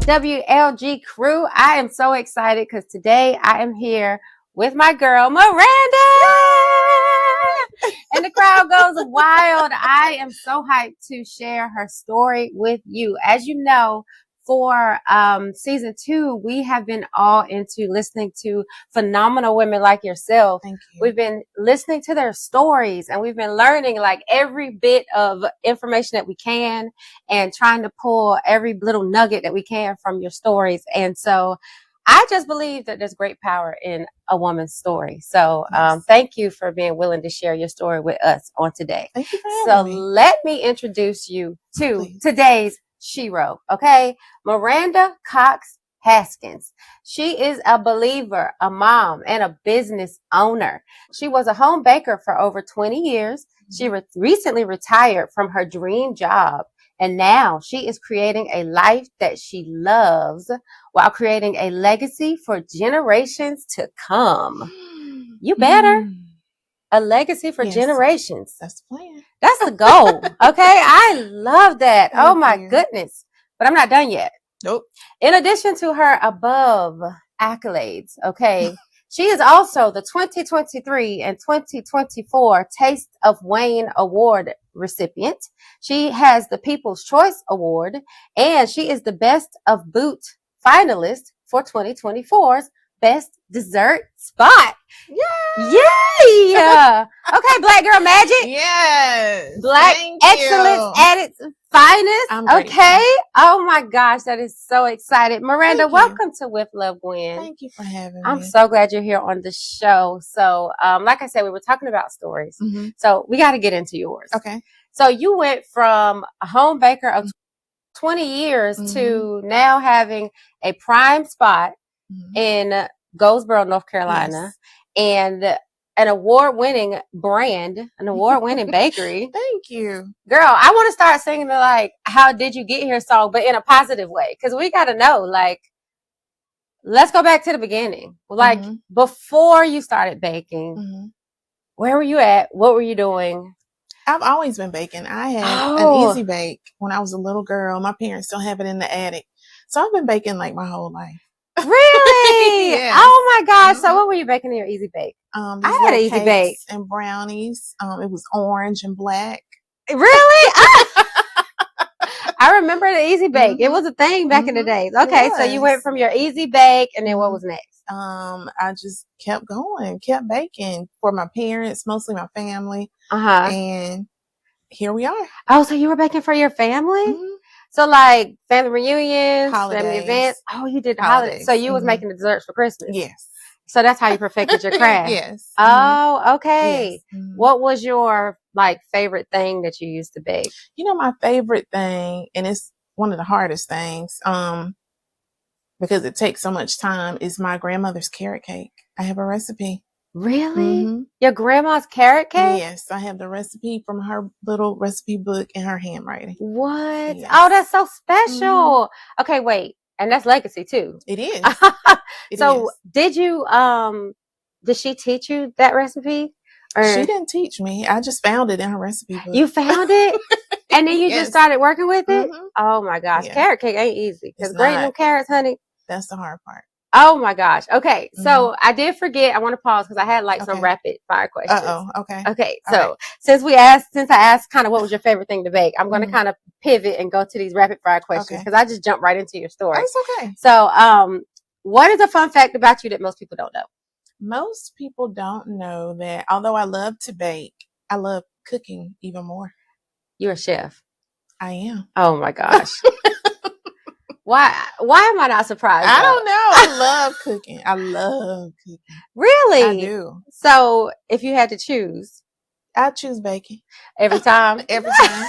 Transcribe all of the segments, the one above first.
WLG crew. I am so excited because today I am here with my girl, Miranda. And the crowd goes wild. I am so hyped to share her story with you. As you know, for season 2, we have been all into listening to phenomenal women like yourself. Thank you. We've been listening to their stories and we've been learning like every bit of information that we can and trying to pull every little nugget that we can from your stories. And so I just believe that there's great power in a woman's story. So thank you for being willing to share your story with us on today. Thank you for having me. Let me introduce you to today's Shero, okay? Miranda Cox Haskins. She is a believer, a mom, and a business owner. She was a home baker for over 20 years. She recently retired from her dream job, and now she is creating a life that she loves while creating a legacy for generations to come. You better. A legacy for generations. That's the plan. That's the goal. Okay. I love that. Oh my goodness. But I'm not done yet. Nope. In addition to her above accolades, okay, she is also the 2023 and 2024 Taste of Wayne Award recipient. She has the People's Choice Award, and she is the Best of Boot finalist for 2024's Best Dessert Spot. Yay! Okay, Black Girl Magic. Yes. Black Excellence at its finest. Okay. Oh my gosh, that is so exciting. Miranda, welcome to With Love, Gwen. Thank you for having me. I'm so glad you're here on the show. So, like I said, we were talking about stories. So we got to get into yours. Okay. So you went from a home baker of 20 years to now having a prime spot in Goldsboro, North Carolina, and an award-winning brand, an award-winning bakery. Thank you. Girl, I want to start singing the, like, How Did You Get Here song, but in a positive way, because we got to know, like, let's go back to the beginning. Like, before you started baking, where were you at? What were you doing? I've always been baking. I had an Easy Bake when I was a little girl. My parents still have it in the attic. So I've been baking like my whole life. Really? Yes. Oh my gosh. So what were you baking in your Easy Bake? I had an Easy Bake. And brownies. It was orange and black. Really? I remember the Easy Bake. It was a thing back in the days. Okay. So you went from your Easy Bake and then what was next? I just kept going, kept baking for my parents, mostly my family. And here we are. Oh, so you were baking for your family? So like family reunions, holidays, family events. Oh, you did the holidays. So you was making the desserts for Christmas. Yes. So that's how you perfected your craft. Yes. Oh, okay. Yes. What was your like favorite thing that you used to bake? You know, my favorite thing, and it's one of the hardest things, because it takes so much time, is my grandmother's carrot cake. I have a recipe. Really? Your grandma's carrot cake? Yes, I have the recipe from her little recipe book in her handwriting. What? Yes. Oh, that's so special. Okay, wait. And that's legacy too. It is. So did you, did she teach you that recipe? Or she didn't teach me. I just found it in her recipe book. You found it? And then you just started working with it? Oh my gosh. Yeah. Carrot cake ain't easy. Because grating them carrots, honey. That's the hard part. Oh my gosh. Okay. So I did forget. I want to pause because I had like some rapid fire questions. Okay. Okay. So since I asked kind of what was your favorite thing to bake, I'm going to kind of pivot and go to these rapid fire questions because I just jumped right into your story. That's okay. So, what is a fun fact about you that most people don't know? Most people don't know that although I love to bake, I love cooking even more. You're a chef. I am. Oh my gosh. Why am I not surprised? I don't know. I love cooking. I love cooking. Really? I do. So if you had to choose, I choose baking. Every time? Every time.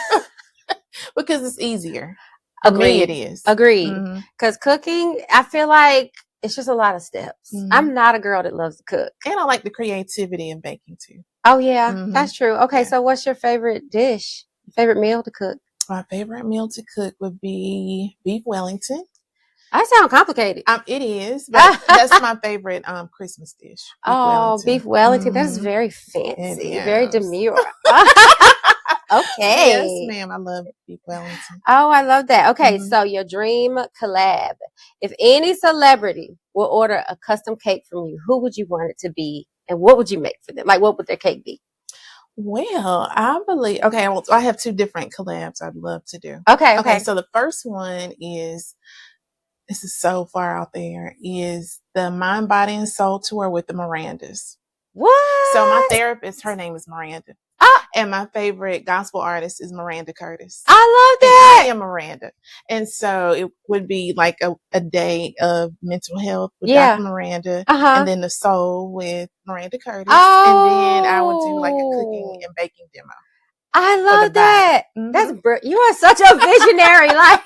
Because it's easier. Agreed. For me, it is. Agreed. Because cooking, I feel like it's just a lot of steps. I'm not a girl that loves to cook. And I like the creativity in baking too. Oh yeah, that's true. Okay, so what's your favorite dish? Favorite meal to cook? My favorite meal to cook would be beef Wellington. That sounds complicated. It is, but that's my favorite Christmas dish. Beef Wellington. Beef Wellington. That's very fancy, very demure. Yes, Okay. ma'am. I love beef Wellington. Oh, I love that. Okay, Mhm. so your dream collab. If any celebrity will order a custom cake from you, who would you want it to be, and what would you make for them? Like, what would their cake be? Well, I believe, okay, well, I have two different collabs I'd love to do. Okay, Okay, okay. so the first one is, this is so far out there, is the Mind, Body, and Soul tour with the Mirandas. What? So my therapist, her name is Miranda. Ah, And my favorite gospel artist is Miranda Curtis. I love And that. I am Miranda. And so it would be like a day of mental health with Yeah. Dr. Miranda, Uh-huh. and then the soul with Miranda Curtis. Oh. And then I would do like a cooking and baking demo. I for the love that. body. That's you are such a visionary. Like,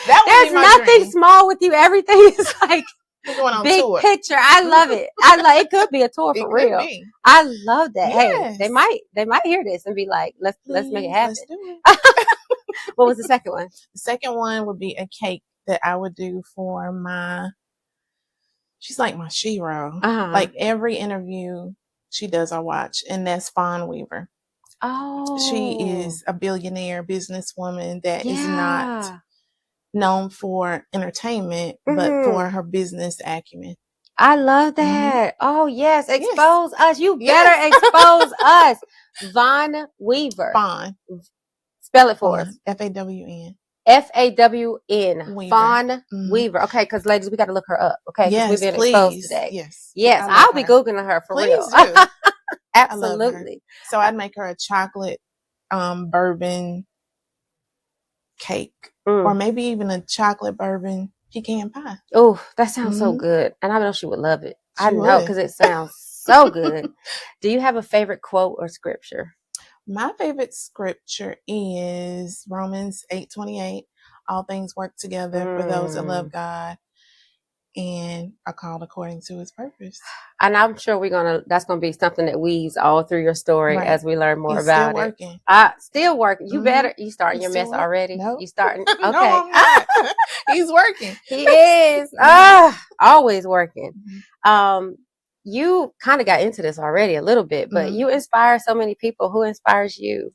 That would there's be my nothing dream. small with you. Everything is like We're going on big tour. picture. I love it. I love it. Could be a tour It for could real. be. I love that. Yes. Hey, they might hear this and be like, let's make it happen. Let's do it. What was the second one? The second one would be a cake that I would do for she's like my shero. Uh-huh. Like every interview she does, I watch, and that's Fawn Weaver. Oh. She is a billionaire businesswoman that is Yeah. not known for entertainment, but for her business acumen. I love that. Oh, yes. Yes. Expose us. You Yes. better expose us. Von Weaver. Fawn. Spell it for us. F-A-W-N. F-A-W-N. Weaver. Fawn Mhm. Weaver. Okay, because ladies, we got to look her up. Okay, because Yes, we've been please. exposed today. Yes. Yes, I love I'll be her. Googling her for Please real. do. I love her. Absolutely. So I'd make her a chocolate bourbon cake, or maybe even a chocolate bourbon pecan pie. Oh, that sounds so good. And I know she would love it. She I know, would. because it sounds so good. Do you have a favorite quote or scripture? My favorite scripture is Romans 8:28. All things work together for those that love God and are called according to his purpose. And I'm sure that's gonna be something that weaves all through your story as we learn more about still working. Still working. You better. You starting your mess already? Nope. You starting? Okay. No, I'm not. He's working. He is. Always working. You kind of got into this already a little bit, but you inspire so many people. Who inspires you?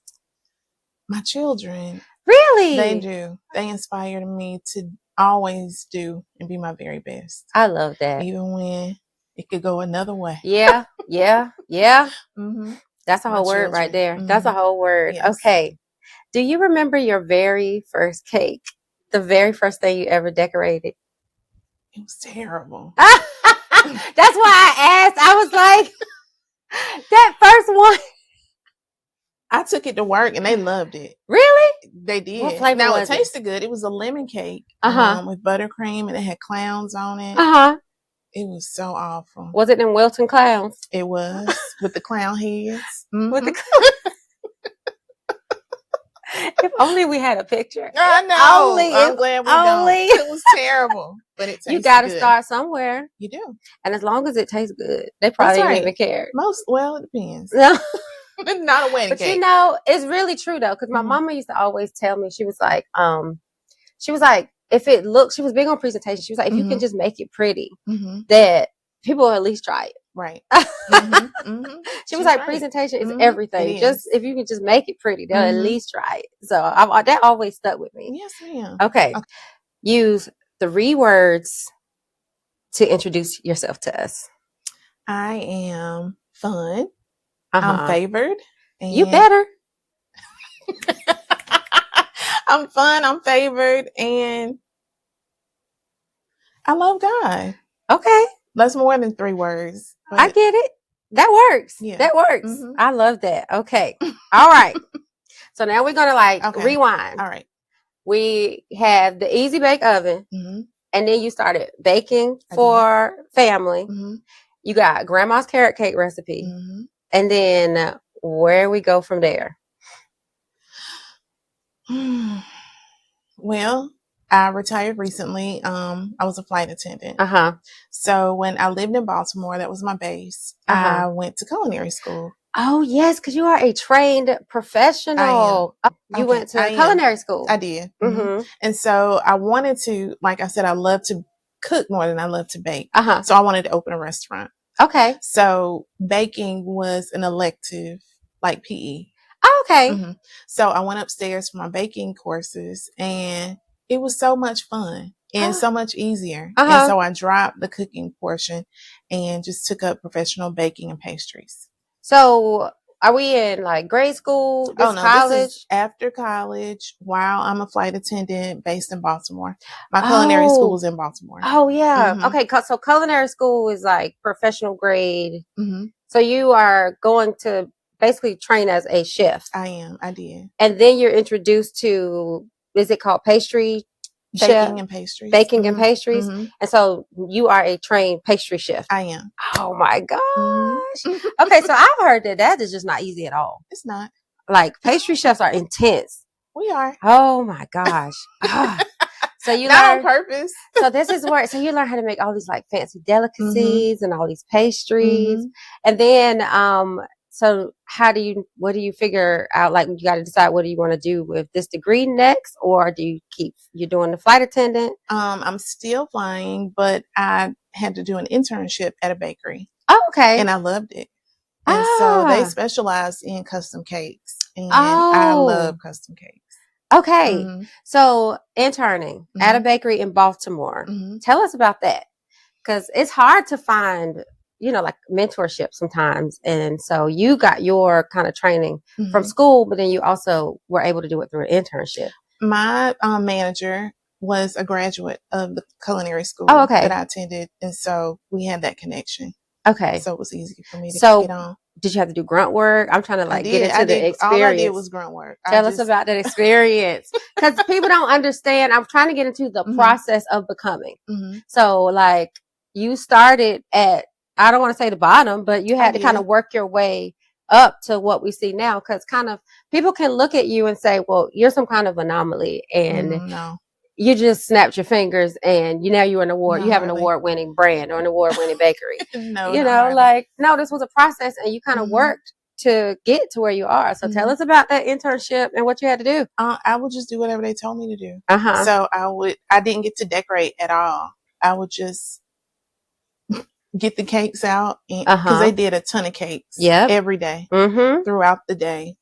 My children. Really? They do. They inspire me to always do and be my very best. I love that. Even when it could go another way. Yeah. Mm-hmm. That's a whole word right there. That's a whole word. Yes. Okay. Do you remember your very first cake? The very first thing you ever decorated? It was terrible. That's why I asked. I was like, that first one. I took it to work and they loved it. Really? They did. What flavor now was it tasted good. It was a lemon cake with buttercream, and it had clowns on it. It was so awful. Was it in Wilton clowns? It was with the clown heads. With the If only we had a picture. I know. I'm glad we don't. It was terrible, but it tasted You got to good. start somewhere. You do. And as long as it tastes good, they probably don't even care. It depends. No. Not a wedding cake. But it's really true though, because my mama used to always tell me, she was like, if it looks, she was big on presentation. She was like, if you can just make it pretty, that people will at least try it. Right. She was like, presentation is everything. If you can just make it pretty, they'll at least try it. So that always stuck with me. Yes, ma'am. Okay. Use 3 words to introduce yourself to us. I am fun. I'm favored. And You better. I'm fun. I'm favored. And I love God. Okay. That's more than 3 words. I get it. That works. Yeah. That works. I love that. Okay. All right. So now we're going to rewind. All right. We had the Easy Bake Oven. And then you started baking for family. You got grandma's carrot cake recipe. And then where we go from there? Well, I retired recently. I was a flight attendant. So when I lived in Baltimore, that was my base. I went to culinary school. Oh, yes, because you are a trained professional. You went to culinary school. I did. And so I wanted to, like I said, I love to cook more than I love to bake. So I wanted to open a restaurant. Okay. So baking was an elective, like PE. Oh, okay. Mm-hmm. So I went upstairs for my baking courses, and it was so much fun and so much easier. And so I dropped the cooking portion and just took up professional baking and pastries. So are we in like grade school? College? This is after college while I'm a flight attendant based in Baltimore. My culinary school is in Baltimore. Oh, yeah. Mm-hmm. Okay. So culinary school is like professional grade. Mm-hmm. So you are going to basically train as a chef. I did. And then you're introduced to, is it called pastry? Baking and pastries. Baking and pastries. Mm-hmm. And so you are a trained pastry chef. I am. Oh my gosh. Mm-hmm. Okay, so I've heard that is just not easy at all. It's not. Like pastry chefs are intense. We are. Oh my gosh. So you not on purpose. So this is where, so you learn how to make all these like fancy delicacies and all these pastries. And then, so what do you figure out? Like, you got to decide what do you want to do with this degree next, or do you you're doing the flight attendant? I'm still flying, but I had to do an internship at a bakery. Oh, okay. And I loved it. And so they specialize in custom cakes, and I love custom cakes. Okay. So interning at a bakery in Baltimore. Tell us about that. Because it's hard to find, like mentorship sometimes. And so you got your kind of training from school, but then you also were able to do it through an internship. My manager was a graduate of the culinary school that I attended. And so we had that connection. Okay. So it was easy for me to get on. Did you have to do grunt work? I'm trying to get into the experience. All I did was grunt work. Tell us about that experience. Because people don't understand. I'm trying to get into the process of becoming. So like you started at, I don't want to say the bottom, but you had to kind of work your way up to what we see now. Because kind of people can look at you and say, well, you're some kind of anomaly. And no. You just snapped your fingers and you're an award. You have an award-winning brand or an award-winning bakery. No, this was a process and you kind of worked to get to where you are. So tell us about that internship and what you had to do. I would just do whatever they told me to do. So I didn't get to decorate at all. I would just get the cakes out because they did a ton of cakes every day throughout the day.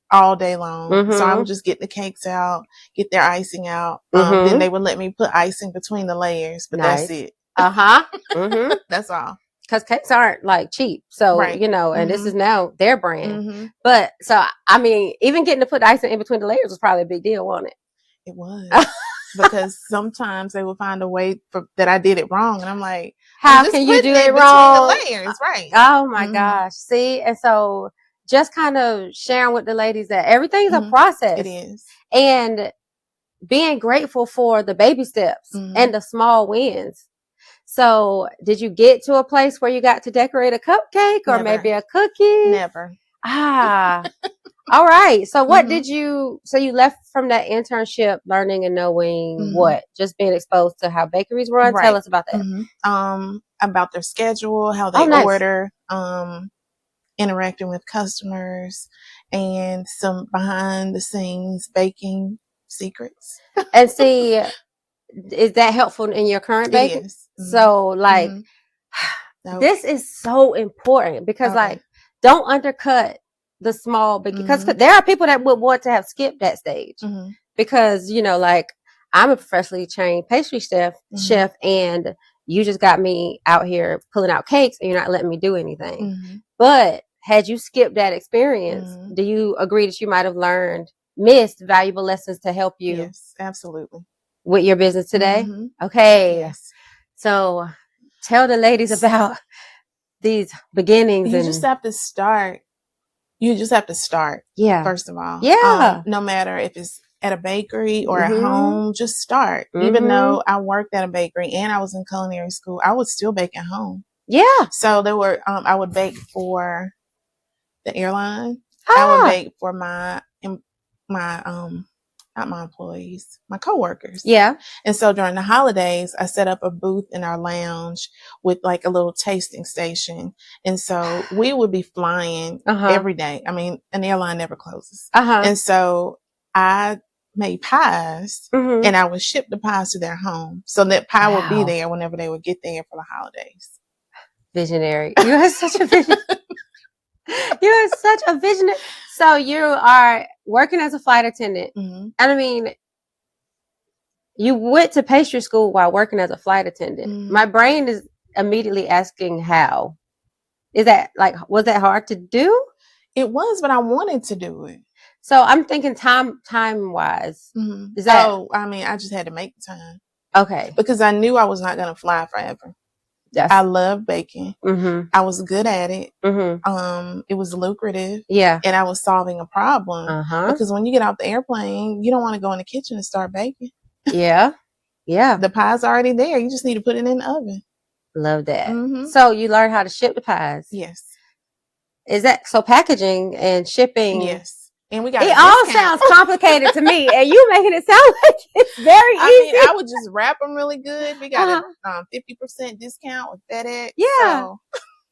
All day long. So I would just get the cakes out, get their icing out. Then they would let me put icing between the layers, but that's it. That's all. Because cakes aren't like cheap. So, and this is now their brand. But so, I mean, even getting to put icing in between the layers was probably a big deal, wasn't it? It was. Because sometimes they would find a way that I did it wrong. And I'm like, how can you do it wrong? Between the layers, right. Oh my gosh. See? And so, just kind of sharing with the ladies that everything's a process. It is. And being grateful for the baby steps and the small wins. So did you get to a place where you got to decorate a cupcake or maybe a cookie? Never. All right. So what so you left from that internship learning and knowing what? Just being exposed to how bakeries run? Right. Tell us about that. About their schedule, how they order, interacting with customers, and some behind the scenes baking secrets. And see, is that helpful in your current baking? It is. So like, this is so important because like, don't undercut the small baking because there are people that would want to have skipped that stage because, like I'm a professionally trained pastry chef and you just got me out here pulling out cakes and you're not letting me do anything. But had you skipped that experience, do you agree that you might have missed valuable lessons to help you? Yes, absolutely. With your business today? Okay. Yes. So tell the ladies about these beginnings. You just have to start. Yeah. First of all. Yeah. No matter if it's at a bakery or at home, just start. Even though I worked at a bakery and I was in culinary school, I would still bake at home. Yeah. So there were, I would bake for the airline. I would bake for not my employees, my coworkers. Yeah. And so during the holidays, I set up a booth in our lounge with like a little tasting station. And so we would be flying every day. I mean, an airline never closes. And so I made pies and I would ship the pies to their home. So that pie would be there whenever they would get there for the holidays. Visionary. You are such a visionary. You're such a visionary. So you are working as a flight attendant. Mm-hmm. And I mean, you went to pastry school while working as a flight attendant. Mm-hmm. My brain is immediately asking how. Is that was that hard to do? It was, but I wanted to do it. So I'm thinking time wise. Mm-hmm. Is that? Oh, I mean, I just had to make the time. Okay. Because I knew I was not going to fly forever. I love baking. Mm-hmm. I was good at it. Mm-hmm. It was lucrative. Yeah. And I was solving a problem. Uh-huh. Because when you get off the airplane, you don't want to go in the kitchen and start baking. Yeah. Yeah. The pie's already there. You just need to put it in the oven. Love that. Mm-hmm. So you learned how to ship the pies. Yes. Is that so? Packaging and shipping. Yes. And we got it all sounds complicated to me, and you making it sound like it's very easy. I mean, I would just wrap them really good. We got a 50% discount with FedEx. Yeah. So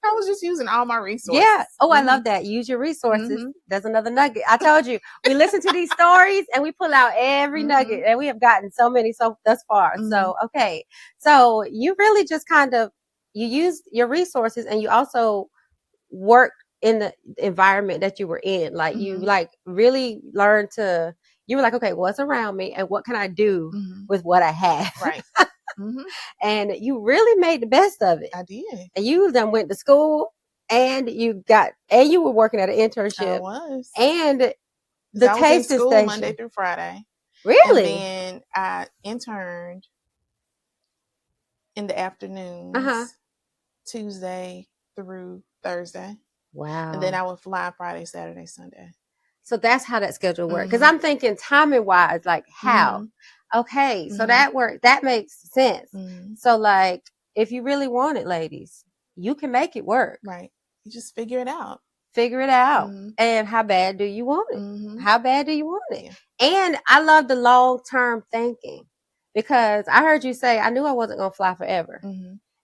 I was just using all my resources. Yeah. Oh, I love that. Use your resources. Mm-hmm. There's another nugget. I told you, we listen to these stories and we pull out every nugget, and we have gotten so many thus far. Mm-hmm. So, okay. So you really just you used your resources, and you also work in the environment that you were in. Like you really learned you were like, okay, what's around me and what can I do with what I have? Right. And you really made the best of it. I did. And you then went to school, and you were working at an internship. I was. And the tasting station Monday through Friday. Really? And then I interned in the afternoons, Tuesday through Thursday. Wow. And then I would fly Friday, Saturday, Sunday. So that's how that schedule worked. Because I'm thinking timing wise, like how? Okay, so that makes sense. So like, if you really want it, ladies, you can make it work. Right. You just figure it out. And how bad do you want it? How bad do you want it? Yeah. And I love the long-term thinking, because I heard you say, I knew I wasn't going to fly forever.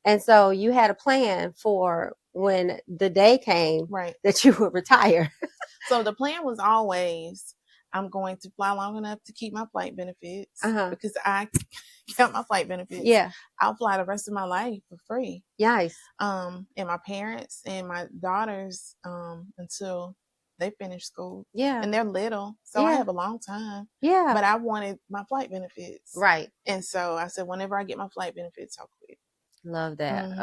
And so you had a plan for when the day came that you would retire. So the plan was always, I'm going to fly long enough to keep my flight benefits because I kept my flight benefits. Yeah. I'll fly the rest of my life for free. Nice. And my parents and my daughters until they finish school. Yeah. And they're little. So I have a long time. Yeah. But I wanted my flight benefits. Right. And so I said, whenever I get my flight benefits, I'll quit. Love that.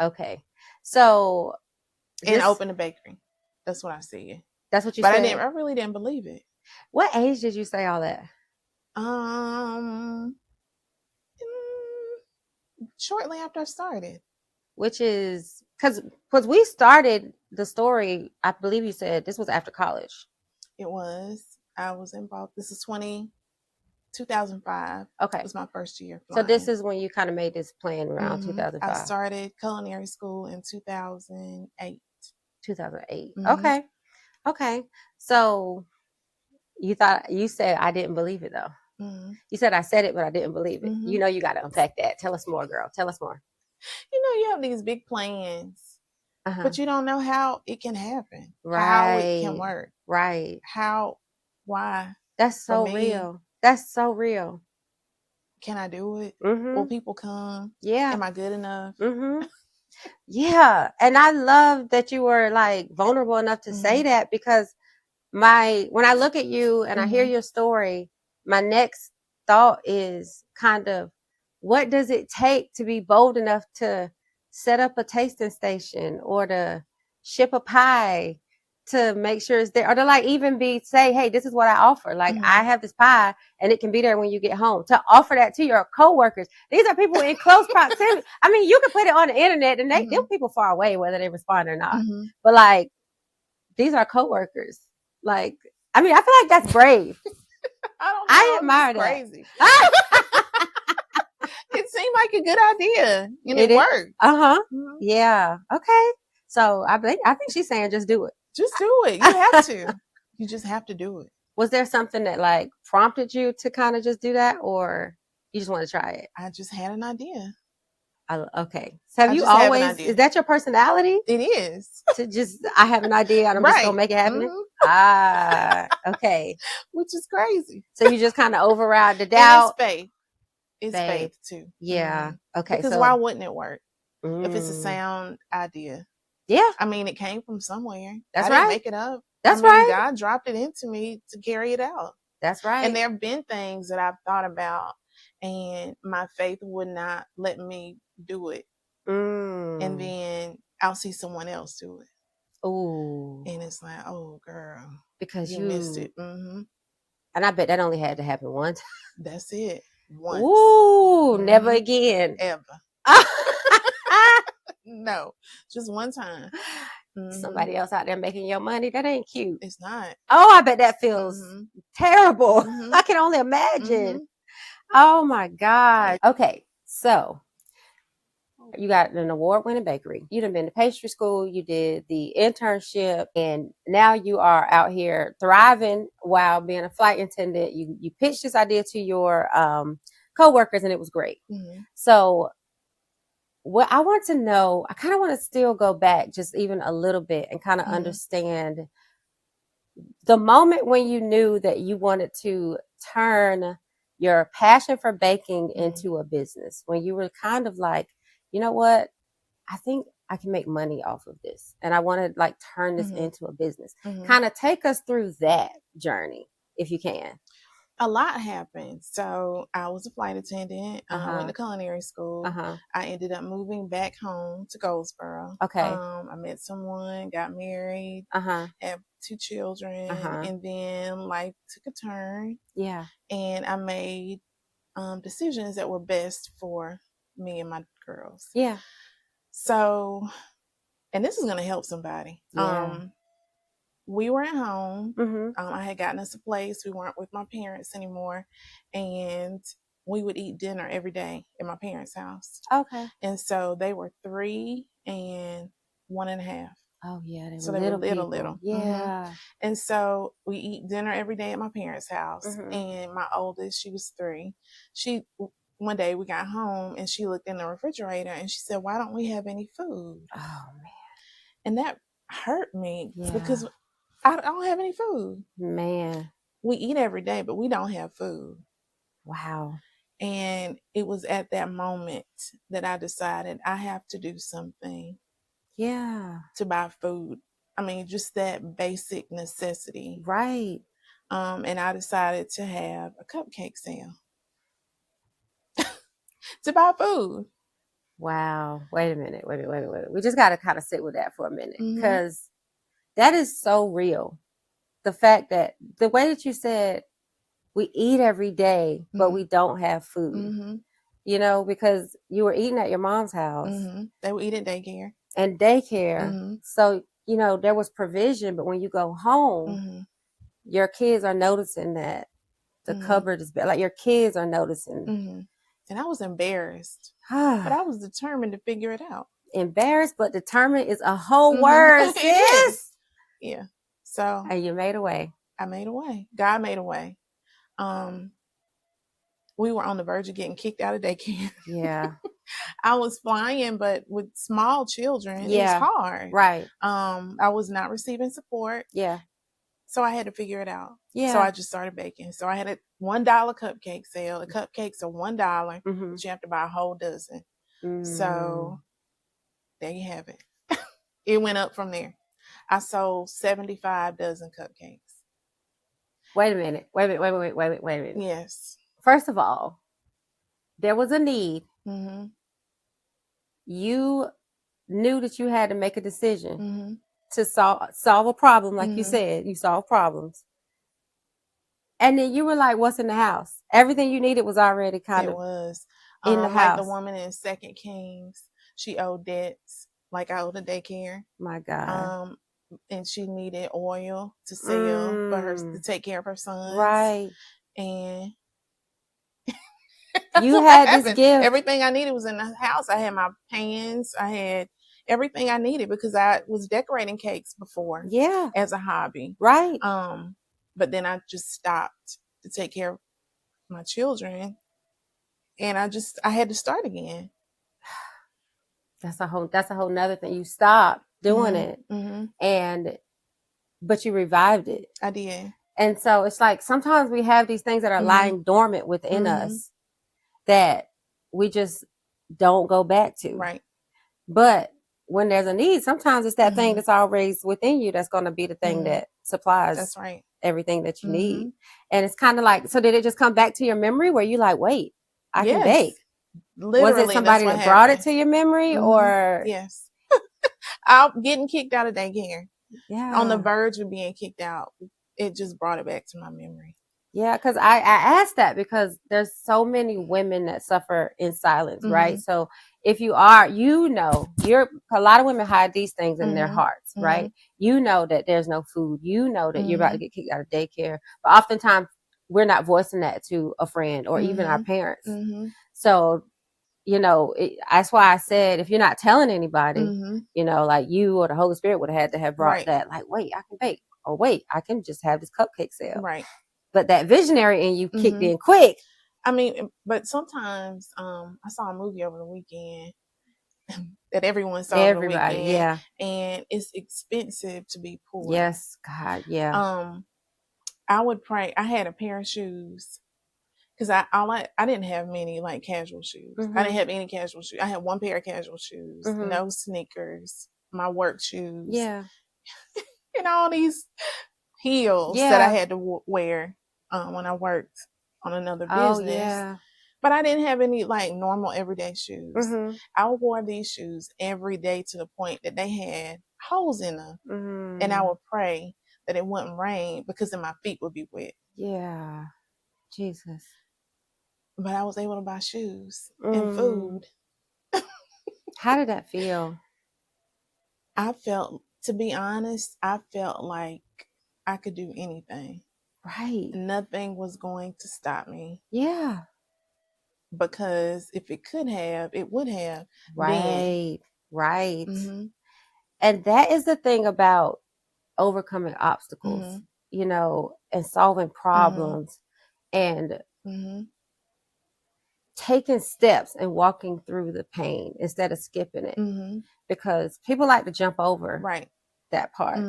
Okay. So. And open a bakery. That's what I said. That's what you said? But I really didn't believe it. What age did you say all that? Shortly after I started. Which is, because we started the story, I believe you said this was after college. It was. I was involved. This is 2005. Okay. It was my first year flying. So this is when you kind of made this plan around 2005. I started culinary school in 2008. 2008. Okay. So you said I didn't believe it though. You said I said it, but I didn't believe it. You know, you got to unpack that. Tell us more, girl. Tell us more. You know, you have these big plans, but you don't know how it can happen. Right. How it can work. Right. Why? That's so real. That's so real. Can I do it? Will people come? Yeah. Am I good enough? Yeah. And I love that you were like vulnerable enough to say that, because when I look at you and I hear your story, my next thought is kind of, what does it take to be bold enough to set up a tasting station or to ship a pie to make sure it's there, or to say, hey, this is what I offer. Like I have this pie and it can be there when you get home, to offer that to your coworkers. These are people in close proximity. I mean, you can put it on the internet and they're people far away, whether they respond or not. But like, these are coworkers. Like, I mean, I feel like that's brave. I admire that. Crazy. It seemed like a good idea, and it worked. Yeah. Okay. So I think she's saying just do it. Just do it. You have to. You just have to do it. Was there something that like prompted you to kind of just do that, or you just want to try it? I just had an idea. Okay. So have you always, is that your personality? It is. To just, I have an idea and I'm just going to make it happen? Okay. Which is crazy. So you just kind of override the doubt. And it's faith. It's faith too. Yeah. Okay. Because why wouldn't it work? If it's a sound idea. Yeah. I mean, it came from somewhere. That's I right. didn't make it up. That's right. God dropped it into me to carry it out. That's right. And there have been things that I've thought about and my faith would not let me do it. And then I'll see someone else do it. Ooh. And it's like, oh, girl. Because you missed it. Mm-hmm. And I bet that only had to happen once. That's it. Once. Ooh, never again. Ever. No, just one time. Somebody else out there making your money. That ain't cute. It's not. Oh, I bet that feels terrible. I can only imagine. Oh my God. Okay, so you got an award-winning bakery. You done been to pastry school. You did the internship, and now you are out here thriving while being a flight attendant. You pitched this idea to your coworkers, and it was great. So, what I want to know, I kind of want to still go back just even a little bit and kind of understand the moment when you knew that you wanted to turn your passion for baking into a business. When you were kind of like, you know what? I think I can make money off of this. And I want to like turn this into a business. Kind of take us through that journey, if you can. A lot happened. So I was a flight attendant. I went to culinary school. I ended up moving back home to Goldsboro. Okay. I met someone, got married, had 2 children, and then life took a turn. Yeah. And I made decisions that were best for me and my girls. Yeah. So, and this is going to help somebody. Yeah. We were at home. I had gotten us a place. We weren't with my parents anymore. And we would eat dinner every day at my parents' house. Okay. And so they were 3 and 1.5. Oh, yeah. So they were little. Yeah. And so we eat dinner every day at my parents' house. And my oldest, she was 3. One day we got home and she looked in the refrigerator and she said, "Why don't we have any food?" Oh, man. And that hurt me because I don't have any food. Man. We eat every day, but we don't have food. Wow. And it was at that moment that I decided I have to do something. Yeah. To buy food. I mean, just that basic necessity. Right. And I decided to have a cupcake sale. To buy food. Wow. Wait a minute. We just got to kind of sit with that for a minute because that is so real. The fact that the way that you said we eat every day, but we don't have food, you know, because you were eating at your mom's house. They would eat at daycare. And daycare. So, you know, there was provision, but when you go home, your kids are noticing that the cupboard is bad. Like your kids are noticing. And I was embarrassed, but I was determined to figure it out. Embarrassed, but determined is a whole word, sis. Yeah. So. And you made a way. I made a way. God made a way. We were on the verge of getting kicked out of daycare. Yeah. I was flying, but with small children, it was hard. Right. I was not receiving support. Yeah. So I had to figure it out. Yeah. So I just started baking. So I had a $1 cupcake sale. The cupcakes are $1, but you have to buy a whole dozen. So there you have it. It went up from there. I sold 75 dozen cupcakes. Wait a minute. Wait a minute. Yes. First of all, there was a need. You knew that you had to make a decision to solve a problem. Like you said, you solve problems. And then you were like, what's in the house? Everything you needed was already in the house. Like the woman in 2 Kings, she owed debts, like I owed a daycare. My God. And she needed oil to sell for her to take care of her sons. Right. And you had this gift. Everything I needed was in the house. I had my pans. I had everything I needed because I was decorating cakes before. Yeah. As a hobby. Right. But then I just stopped to take care of my children. And I had to start again. That's a whole nother thing. You stopped doing it. But you revived it. I did. And so it's like sometimes we have these things that are lying dormant within us that we just don't go back to. Right. But when there's a need, sometimes it's that thing that's always within you that's going to be the thing that supplies that's right. everything that you need. And it's kind of like, so did it just come back to your memory where you like, wait, I can bake? Literally, was it somebody that brought it to your memory or? Yes. I'm getting kicked out of daycare. Yeah. On the verge of being kicked out. It just brought it back to my memory. Yeah, because I asked that because there's so many women that suffer in silence, right? So if you are, a lot of women hide these things in their hearts, right? You know that there's no food. You know that you're about to get kicked out of daycare. But oftentimes we're not voicing that to a friend or even our parents. So, that's why I said, if you're not telling anybody, like you or the Holy Spirit would have had to have brought that, like, wait, I can bake. Or wait, I can just have this cupcake sale. Right. But that visionary in you kicked in quick. I mean, but sometimes I saw a movie over the weekend that everyone saw over the weekend. Yeah. And it's expensive to be poor. Yes, God, yeah. I would pray. I had a pair of shoes because I didn't have many like casual shoes. I didn't have any casual shoes. I had one pair of casual shoes, no sneakers, my work shoes. Yeah. And all these heels that I had to wear when I worked on another business. Oh, yeah. But I didn't have any like normal everyday shoes. I wore these shoes every day to the point that they had holes in them. And I would pray that it wouldn't rain because then my feet would be wet. Yeah. Jesus. But I was able to buy shoes and food. How did that feel? To be honest, I felt like I could do anything. Right. Nothing was going to stop me. Yeah. Because if it could have, it would have. Right. Right. And that is the thing about overcoming obstacles, and solving problems and taking steps and walking through the pain instead of skipping it. Because people like to jump over that part.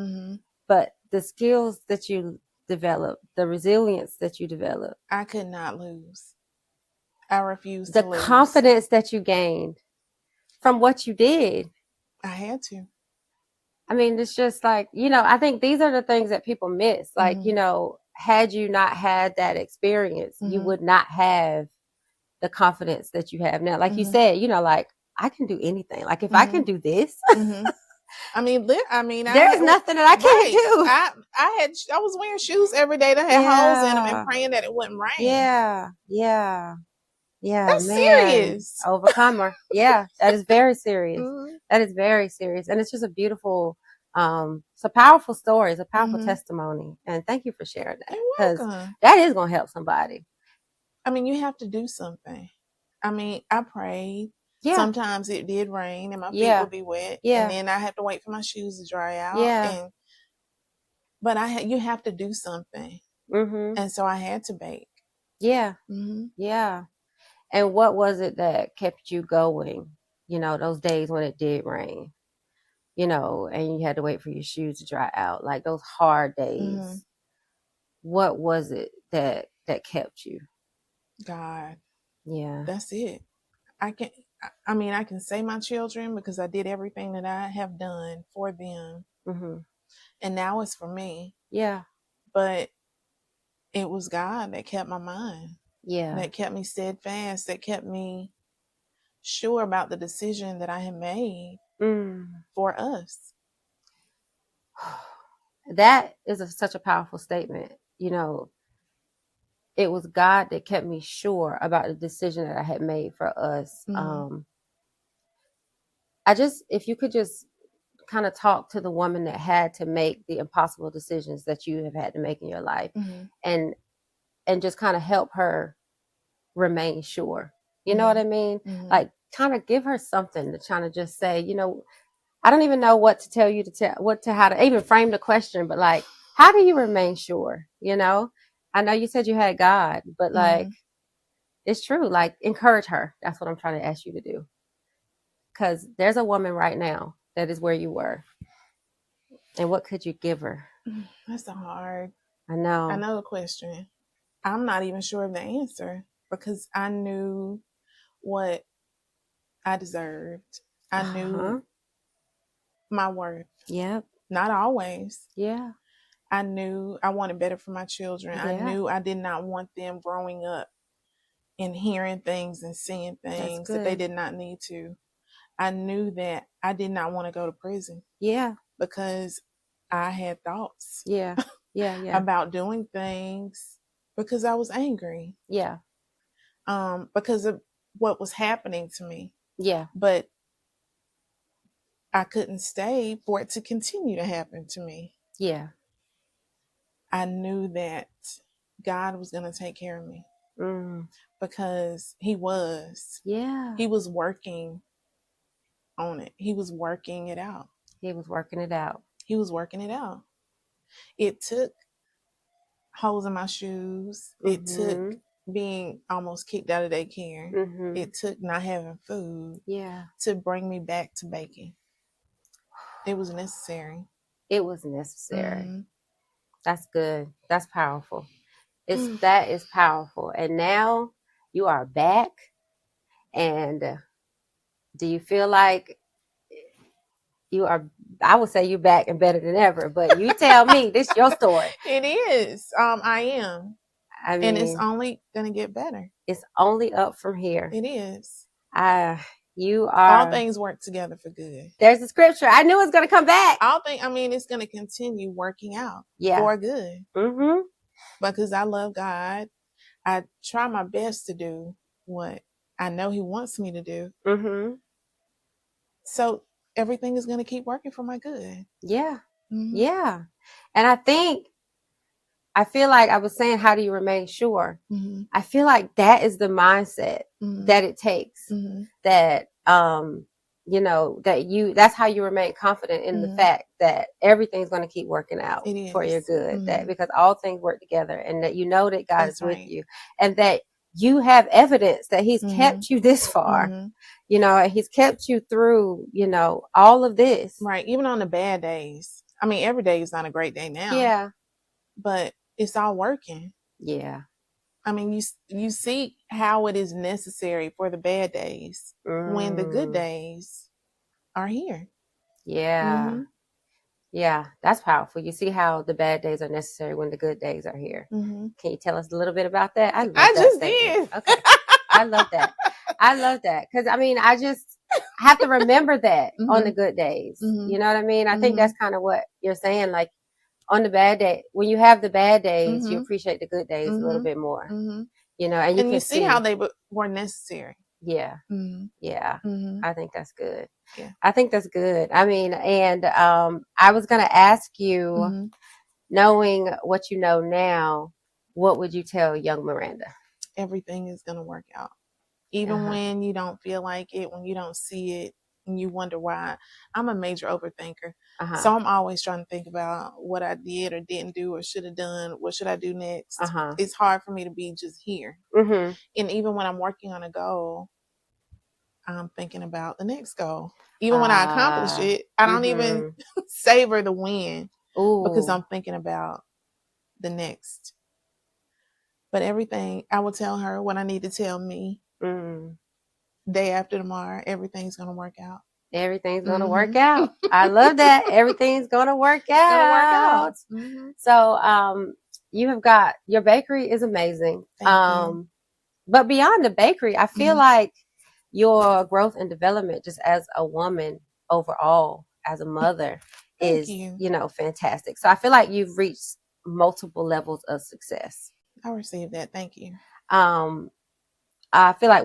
But the skills that you develop, the resilience that you develop. I could not lose. I refused to lose. The confidence that you gained from what you did. I had to. I mean, it's just like, I think these are the things that people miss. Like, had you not had that experience, you would not have the confidence that you have now. Like you said, like, I can do anything. Like, if I can do this, I mean, there's nothing that I can't do. I was wearing shoes every day that had holes in them and praying that it wouldn't rain. Yeah. That's serious. Overcomer. Yeah, that is very serious. That is very serious. And it's just a beautiful, it's a powerful story. It's a powerful testimony. And thank you for sharing that. You're welcome. That is going to help somebody. I mean, you have to do something. I mean, I prayed. Yeah. Sometimes it did rain and my feet would be wet. Yeah. And then I had to wait for my shoes to dry out. Yeah. But you have to do something. And so I had to bake. Yeah. Yeah. And what was it that kept you going, those days when it did rain, and you had to wait for your shoes to dry out, like those hard days? What was it that kept you? God. Yeah. That's it. I can say my children because I did everything that I have done for them. And now it's for me. Yeah. But it was God that kept my mind. Yeah. That kept me steadfast, that kept me sure about the decision that I had made for us. That is such a powerful statement. It was God that kept me sure about the decision that I had made for us. If you could just kind of talk to the woman that had to make the impossible decisions that you have had to make in your life and just kind of help her remain sure. You know what I mean? Like, kind of give her something to kind of just say, I don't even know what to tell you how to even frame the question, but like, how do you remain sure? I know you said you had God, but like, it's true. Like, encourage her. That's what I'm trying to ask you to do. Because there's a woman right now that is where you were. And what could you give her? That's so hard. I know. I know the question. I'm not even sure of the answer because I knew what I deserved. I knew my worth. Yep. Not always. Yeah. I knew I wanted better for my children. Yeah. I knew I did not want them growing up and hearing things and seeing things that they did not need to. I knew that I did not want to go to prison. Yeah. Because I had thoughts. Yeah. Yeah. Yeah. about doing things because I was angry. Yeah. Because of what was happening to me. Yeah. But I couldn't stay for it to continue to happen to me. Yeah. I knew that God was going to take care of me. Because he was. Yeah. He was working on it. He was working it out. He was working it out. He was working it out. It took holes in my shoes. It took being almost kicked out of daycare. It took not having food to bring me back to baking. It was necessary. It was necessary. That's good. That's powerful. That is powerful. And now you are back. And do you feel like you are, I would say you're back and better than ever, but you tell me, this is your story. It is. I am. I mean, and it's only going to get better. It's only up from here. It is. You are. All things work together for good. There's a scripture. I knew it was going to come back. It's going to continue working out for good. Because I love God. I try my best to do what I know he wants me to do. So everything is going to keep working for my good. Yeah. Yeah. And I feel like I was saying, how do you remain sure? I feel like that is the mindset that it takes. That, that's how you remain confident in the fact that everything's going to keep working out for your good. That because all things work together, and that you know that God is with you, and that you have evidence that he's kept you this far, and he's kept you through, all of this. Right. Even on the bad days. I mean, every day is not a great day now. Yeah. But it's all working. Yeah. I mean, you see how it is necessary for the bad days when the good days are here. Yeah. Yeah, that's powerful. You see how the bad days are necessary when the good days are here. Can you tell us a little bit about that? I just did. Okay. I love that. I love that. Because, I just have to remember that on the good days. You know what I mean? I think that's kind of what you're saying. Like, on the bad day, when you have the bad days, you appreciate the good days a little bit more. And you see how they were necessary. Yeah. Yeah. I think that's good. Yeah. I think that's good. I mean, and I was going to ask you, knowing what you know now, what would you tell young Miranda? Everything is going to work out. Even when you don't feel like it, when you don't see it, and you wonder why. I'm a major overthinker. So I'm always trying to think about what I did or didn't do or should have done. What should I do next? It's hard for me to be just here. And even when I'm working on a goal, I'm thinking about the next goal. Even when I accomplish it, I don't even savor the win because I'm thinking about the next. But everything, I will tell her what I need to tell me. Day after tomorrow, everything's going to work out. Everything's going to work out. I love that. Everything's going to work out. So, you have got, your bakery is amazing. Thank you. But beyond the bakery, I feel like your growth and development just as a woman overall, as a mother is, fantastic. So I feel like you've reached multiple levels of success. I received that. Thank you. I feel like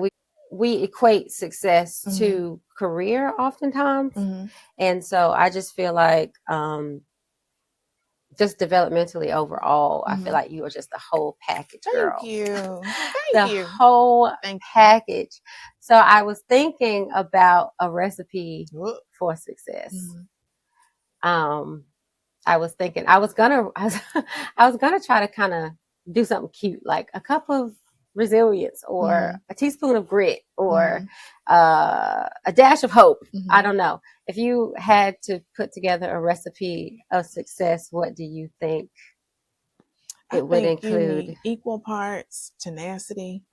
we equate success to career oftentimes. And so I just feel like just developmentally overall, I feel like you are just the whole package, girl. Thank you. The whole package. So I was thinking about a recipe for success. I was thinking I was gonna try to kind of do something cute, like a cup of resilience or a teaspoon of grit or a dash of hope. I don't know. If you had to put together a recipe of success, what do you think it would include? You need equal parts tenacity,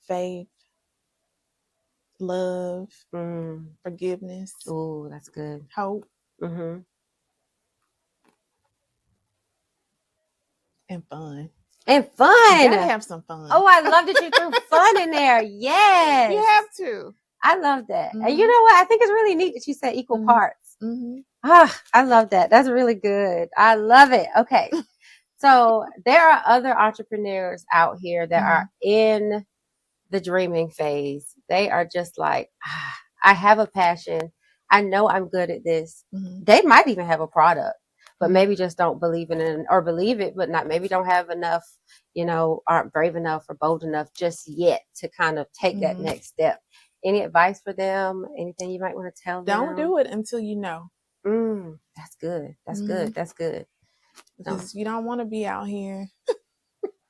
faith, love, forgiveness. Oh, that's good. Hope. And fun. And fun. You gotta have some fun. Oh, I love that you threw fun in there. Yes. You have to. I love that. And you know what? I think it's really neat that you said equal parts. I love that. That's really good. I love it. Okay. So there are other entrepreneurs out here that are in the dreaming phase. They are just like, I have a passion. I know I'm good at this. They might even have a product, but maybe just don't believe in it, or believe it, but not, maybe don't have enough, aren't brave enough or bold enough just yet to kind of take that next step. Any advice for them? Anything you might want to tell them? Don't do it until you know. That's good. That's good. That's good. Because you don't want to be out here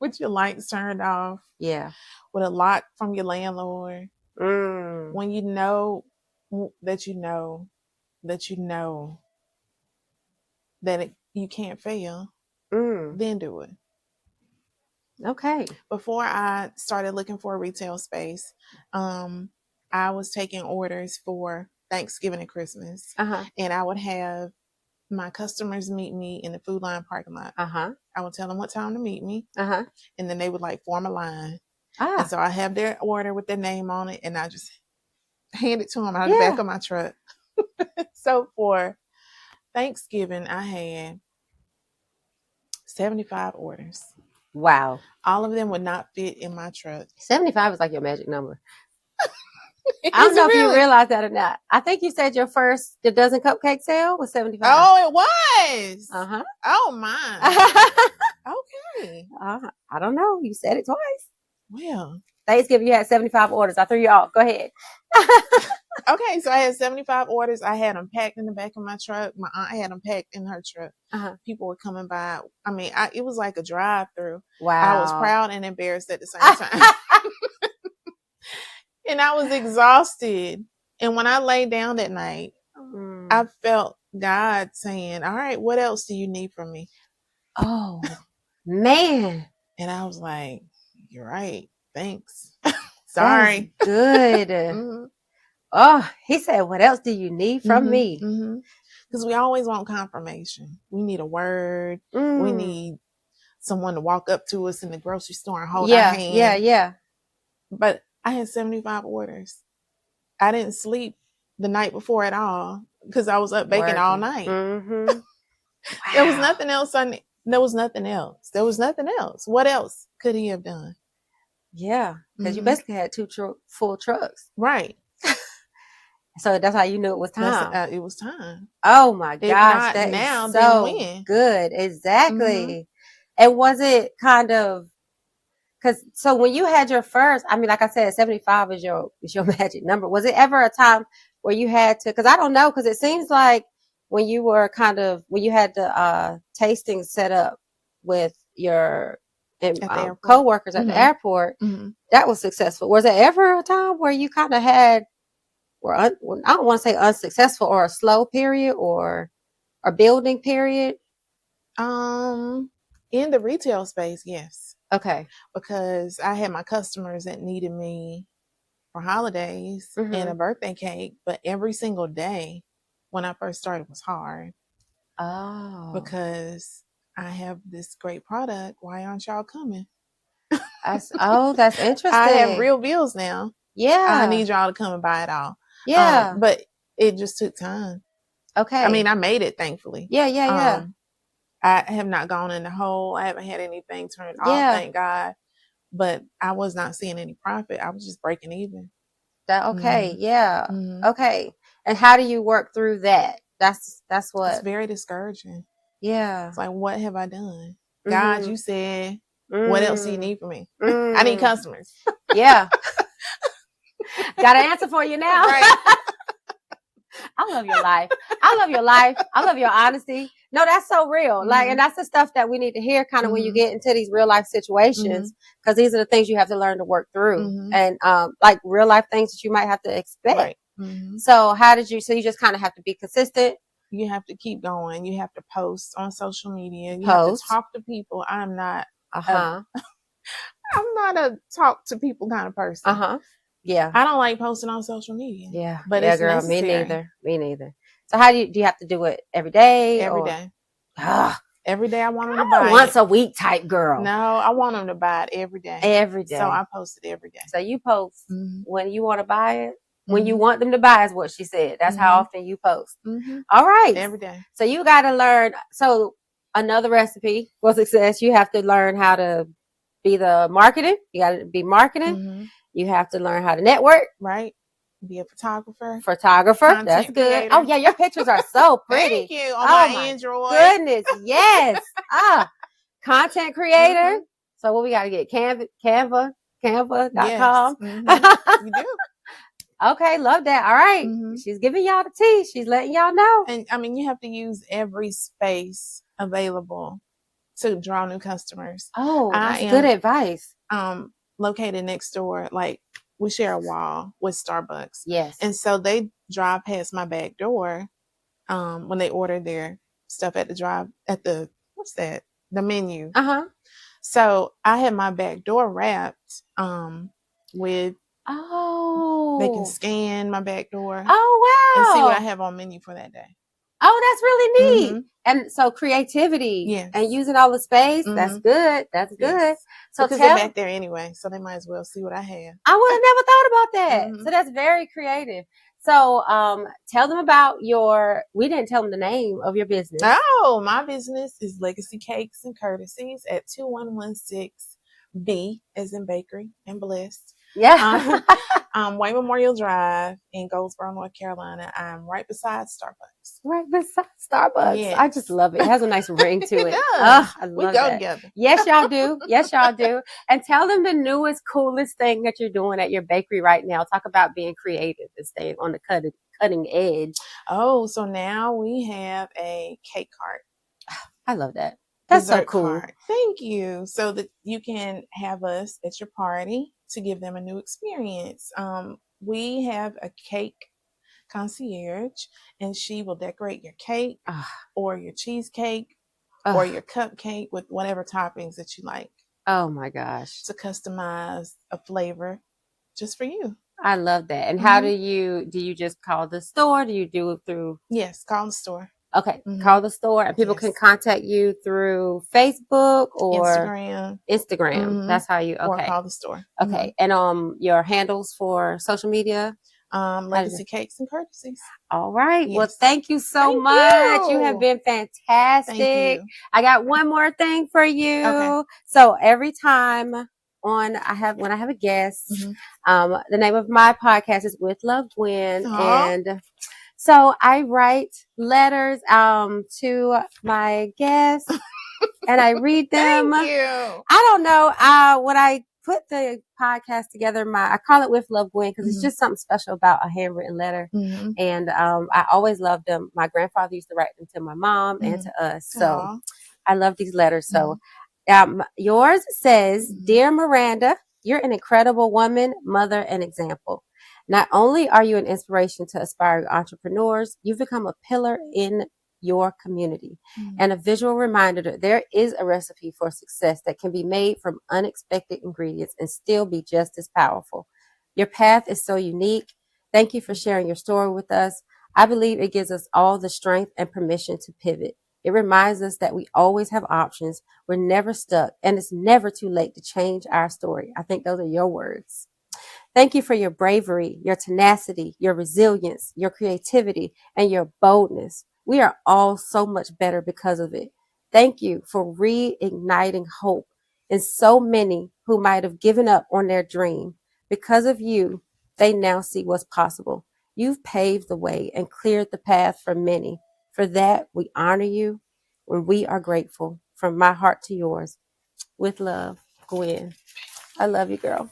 with your lights turned off. Yeah. With a lock from your landlord. When you know that you know that you can't fail, then do it. Okay. Before I started looking for a retail space, I was taking orders for Thanksgiving and Christmas. And I would have my customers meet me in the Food Line parking lot. I would tell them what time to meet me. And then they would form a line. And so I have their order with their name on it, and I just hand it to them out of the back of my truck. So for Thanksgiving, I had 75 orders. Wow. All of them would not fit in my truck. 75 is like your magic number. I don't know if you realize that or not. I think you said your first dozen cupcake sale was 75. Oh, it was. Oh, my. Okay. I don't know. You said it twice. Well, Thanksgiving, you had 75 orders. I threw you off. Go ahead. Okay, so I had 75 orders. I had them packed in the back of my truck. My aunt had them packed in her truck. People were coming by. I mean, it was like a drive-through. Wow. I was proud and embarrassed at the same time. And I was exhausted. And when I laid down that night, I felt God saying, all right, what else do you need from me? Oh, man. And I was like, you're right. Thanks. Sorry. That's good. Oh, he said, what else do you need from me? Because we always want confirmation. We need a word. We need someone to walk up to us in the grocery store and hold our hand. Yeah. But I had 75 orders. I didn't sleep the night before at all because I was up baking all night. Wow. There was nothing else. There was nothing else. What else could he have done? Yeah, because you basically had two full trucks. Right. So that's how you knew it was time. It was time. Oh my gosh, that now, is so good. Exactly. And was it kind of, so when you had your first, I mean, like I said, 75 is your magic number. Was it ever a time where you had to, because I don't know, because it seems like when you had the tasting set up with your co-workers at the airport, that was successful. Was there ever a time where you kind of had, I don't want to say unsuccessful, or a slow period, or a building period? In the retail space, yes. Okay. Because I had my customers that needed me for holidays and a birthday cake, but every single day when I first started was hard. Oh. Because I have this great product. Why aren't y'all coming? That's interesting. I have real bills now. Yeah. I need y'all to come and buy it all. Yeah. But it just took time. Okay. I mean, I made it, thankfully. Yeah. I have not gone in the hole. I haven't had anything turned off, thank God. But I was not seeing any profit. I was just breaking even. Okay. Yeah. Okay. And how do you work through that? That's what. It's very discouraging. Yeah. It's like, what have I done? God, you said, what else do you need from me? I need customers. Yeah. Got an answer for you now. Right. I love your life. I love your honesty. No, that's so real. And that's the stuff that we need to hear kind of when you get into these real life situations, because these are the things you have to learn to work through, and like real life things that you might have to expect. Right. So so you just kind of have to be consistent. You have to keep going. You have to post on social media. You have to talk to people. I'm not a talk to people kind of person. Yeah. Yeah. I don't like posting on social media. Yeah. But it's girl, necessary. Me neither. So how do you have to do it every day? Every day. Ah. Every day I want them to buy once a week type girl. No, I want them to buy it every day. Every day. So I post it every day. So you post when you want to buy it, when you want them to buy is what she said. That's how often you post. All right. Every day. So you got to learn. So another recipe for success, you have to learn how to be the marketing. You got to be marketing. You have to learn how to network. Right. Be a photographer. That's good. Creator. Oh yeah, your pictures are so pretty. Thank you. On my Android. Goodness, yes. Content creator. So what we got to get? Canva.com. Yes. You do. Okay, love that. All right. She's giving y'all the tea. She's letting y'all know. And I mean, you have to use every space available to draw new customers. Oh, that's good advice. Located next door, like we share a wall with Starbucks. Yes. And so they drive past my back door when they order their stuff at the menu. So I had my back door wrapped with they can scan my back door. Oh wow. And see what I have on menu for that day. Oh, that's really neat. And so creativity and using all the space, that's good. That's good. Yes. So because they're back there anyway, so they might as well see what I have. I would have never thought about that. So that's very creative. So tell them about we didn't tell them the name of your business. Oh, my business is Legacy Cakes and Courtesies at 2116 B as in bakery and blessed. Yeah. Wayne Memorial Drive in Goldsboro, North Carolina. I'm right beside Starbucks. Right beside Starbucks. Yes. I just love it. It has a nice ring to it. I love we go together. Yes, y'all do. Yes, y'all do. And tell them the newest, coolest thing that you're doing at your bakery right now. Talk about being creative and staying on the cutting edge. Oh, so now we have a cake cart. I love that. That's dessert so cool. Cart. Thank you. So that you can have us at your party to give them a new experience. We have a cake concierge, and she will decorate your cake or your cheesecake or your cupcake with whatever toppings that you like. Oh my gosh. To customize a flavor just for you. I love that. And how do you just call the store? Do you do it through? Yes, call the store. Okay, call the store, and people can contact you through Facebook or Instagram. That's how you or call the store. Okay, and your handles for social media. Legacy Cakes and Courtesies. All right. Yes. Well, thank you so much. You have been fantastic. Thank you. I got one more thing for you. Okay. So every time when I have a guest, the name of my podcast is With Love Gwen, and so I write letters to my guests and I read them. Thank you. I don't know. When I put the podcast together, I call it With Love Gwen because it's just something special about a handwritten letter. And I always loved them. My grandfather used to write them to my mom and to us. So I love these letters. So yours says, Dear Miranda, you're an incredible woman, mother, and example. Not only are you an inspiration to aspiring entrepreneurs, you've become a pillar in your community and a visual reminder that there is a recipe for success that can be made from unexpected ingredients and still be just as powerful. Your path is so unique. Thank you for sharing your story with us. I believe it gives us all the strength and permission to pivot. It reminds us that we always have options. We're never stuck, and it's never too late to change our story. I think those are your words. Thank you for your bravery, your tenacity, your resilience, your creativity, and your boldness. We are all so much better because of it. Thank you for reigniting hope in so many who might have given up on their dream. Because of you, they now see what's possible. You've paved the way and cleared the path for many. For that, we honor you and we are grateful. From my heart to yours. With love, Gwen. I love you, girl.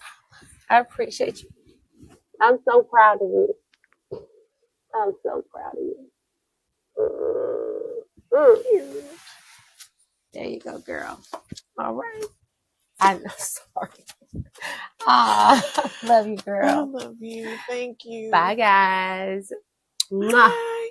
I appreciate you. I'm so proud of you. I'm so proud of you. There you go, girl. All right. I'm sorry. Love you, girl. I love you. Thank you. Bye, guys. Bye.